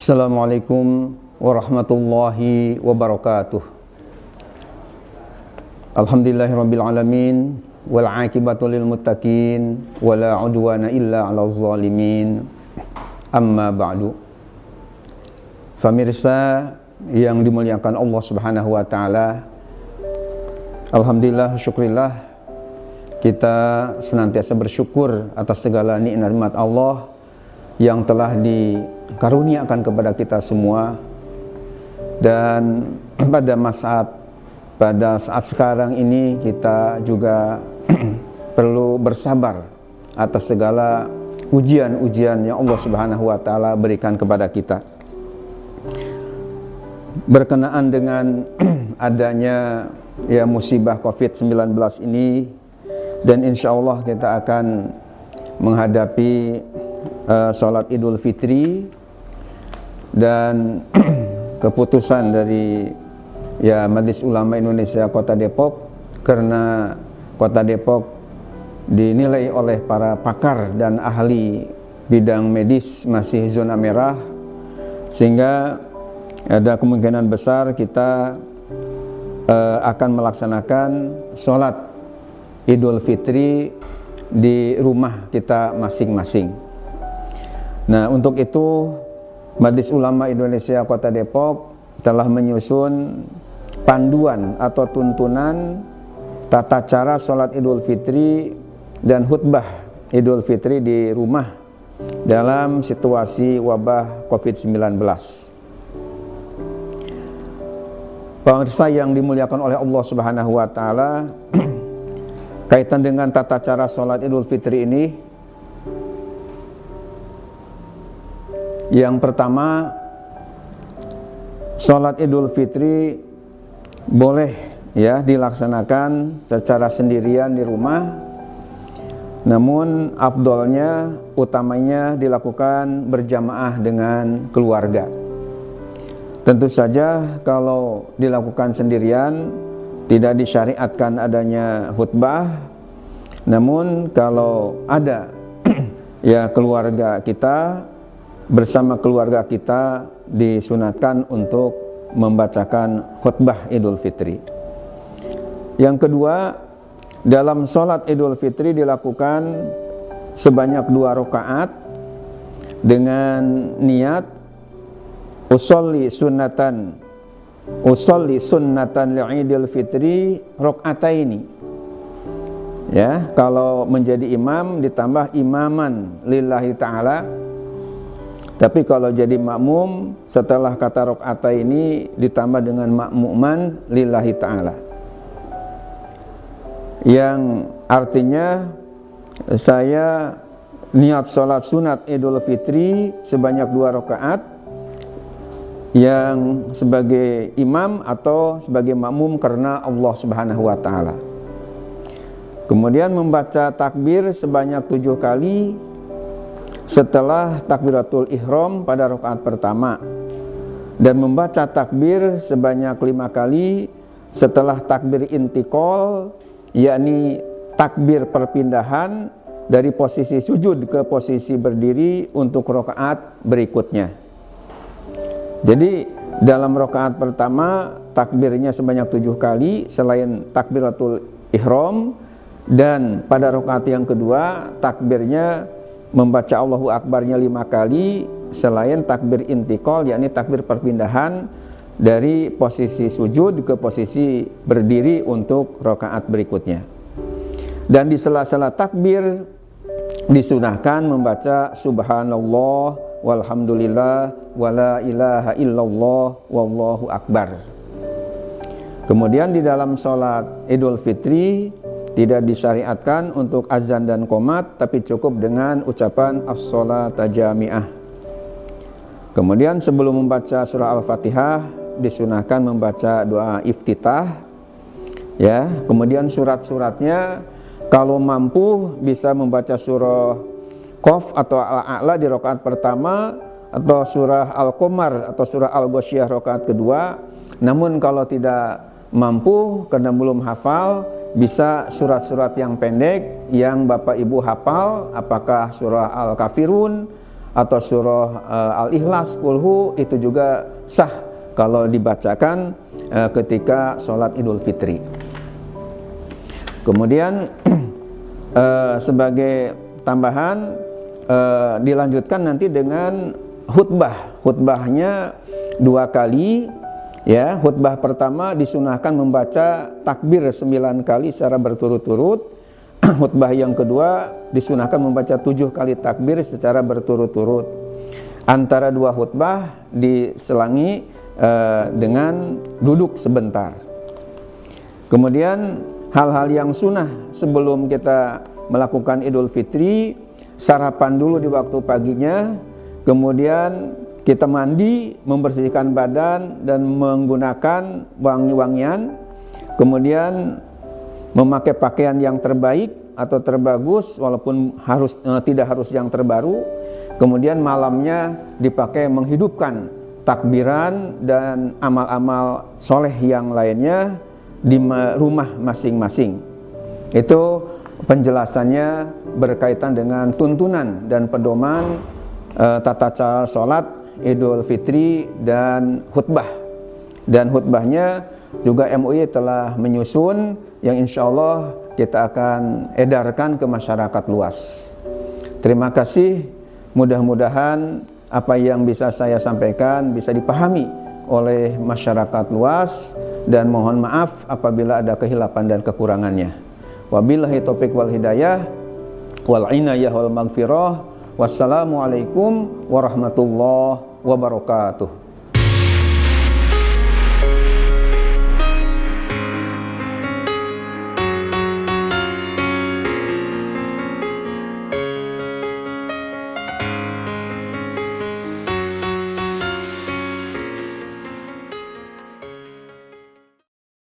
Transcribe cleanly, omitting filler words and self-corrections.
Assalamualaikum warahmatullahi wabarakatuh. Alhamdulillahirabbil alamin wal aqibatu lil muttaqin wala udwana illa 'alal zalimin. Amma ba'du. Pemirsa yang dimuliakan Allah Subhanahu wa taala, alhamdulillah, syukurillah, kita senantiasa bersyukur atas segala nikmat Allah yang telah dikaruniakan kepada kita semua. Dan pada saat sekarang ini kita juga perlu bersabar atas segala ujian-ujian yang Allah Subhanahu wa taala berikan kepada kita. Berkenaan dengan adanya musibah COVID-19 ini, dan insya Allah kita akan menghadapi sholat Idul Fitri, dan keputusan dari Majelis Ulama Indonesia Kota Depok, karena Kota Depok dinilai oleh para pakar dan ahli bidang medis masih zona merah, sehingga ada kemungkinan besar kita akan melaksanakan sholat Idul Fitri di rumah kita masing-masing. Nah, untuk itu Majelis Ulama Indonesia Kota Depok telah menyusun panduan atau tuntunan tata cara sholat Idul Fitri dan khutbah Idul Fitri di rumah dalam situasi wabah COVID-19. Pemirsa yang dimuliakan oleh Allah Subhanahu wa taala, kaitan dengan tata cara sholat Idul Fitri ini, yang pertama, sholat Idul Fitri boleh dilaksanakan secara sendirian di rumah, namun afdolnya, utamanya dilakukan berjamaah dengan keluarga. Tentu saja kalau dilakukan sendirian tidak disyariatkan adanya khutbah, namun kalau ada keluarga kita, bersama keluarga kita disunatkan untuk membacakan khutbah Idul Fitri. Yang kedua, dalam sholat Idul Fitri dilakukan sebanyak 2 rakaat dengan niat usolli sunnatan li'idil fitri rakaataini. Kalau menjadi imam ditambah imaman lillahi ta'ala. Tapi kalau jadi makmum, setelah kata rakaat ini ditambah dengan makmuman lillahi ta'ala, yang artinya saya niat sholat sunat Idul Fitri sebanyak 2 rakaat, yang sebagai imam atau sebagai makmum karena Allah Subhanahu wa ta'ala. Kemudian membaca takbir sebanyak 7 kali setelah takbiratul ihram pada rakaat pertama, dan membaca takbir sebanyak 5 kali setelah takbir intiqal, yakni takbir perpindahan dari posisi sujud ke posisi berdiri untuk rakaat berikutnya. Jadi dalam rakaat pertama takbirnya sebanyak 7 kali selain takbiratul ihram, dan pada rakaat yang kedua takbirnya membaca Allahu Akbarnya 5 kali selain takbir intiqal, yakni takbir perpindahan dari posisi sujud ke posisi berdiri untuk rakaat berikutnya. Dan di sela-sela takbir disunahkan membaca subhanallah walhamdulillah wala ilaha illallah wallahu akbar. Kemudian di dalam sholat Idul Fitri tidak disyariatkan untuk azan dan qomat, tapi cukup dengan ucapan as-sholata jami'ah. Kemudian sebelum membaca surah Al-Fatihah disunahkan membaca doa iftitah. Kemudian surat-suratnya kalau mampu bisa membaca surah Qaf atau Al-A'la di rakaat pertama, atau surah Al-Qamar atau surah Al-Ghasyiyah rakaat kedua. Namun kalau tidak mampu karena belum hafal, bisa surat-surat yang pendek yang Bapak Ibu hafal, apakah surah Al-Kafirun atau surah Al-Ikhlas, Qulhu, itu juga sah kalau dibacakan ketika sholat Idul Fitri. Kemudian sebagai tambahan dilanjutkan nanti dengan khutbah. Khutbahnya 2 kali. Ya, khutbah pertama disunahkan membaca takbir 9 kali secara berturut-turut. Khutbah yang kedua disunahkan membaca 7 kali takbir secara berturut-turut. Antara 2 khutbah diselangi dengan duduk sebentar. Kemudian hal-hal yang sunnah sebelum kita melakukan Idul Fitri, sarapan dulu di waktu paginya, kemudian kita mandi, membersihkan badan dan menggunakan wangi-wangian, kemudian memakai pakaian yang terbaik atau terbagus walaupun tidak harus yang terbaru. Kemudian malamnya dipakai menghidupkan takbiran dan amal-amal soleh yang lainnya di rumah masing-masing. Itu penjelasannya berkaitan dengan tuntunan dan pedoman tata cara sholat Idul Fitri dan khutbah. Dan khutbahnya juga MUI telah menyusun yang insya Allah kita akan edarkan ke masyarakat luas. Terima kasih, mudah-mudahan apa yang bisa saya sampaikan bisa dipahami oleh masyarakat luas, dan mohon maaf apabila ada kehilapan dan kekurangannya. Wabillahi taufiq wal hidayah wal inayah wal maghfirah. Wassalamualaikum warahmatullahi wabarakatuh.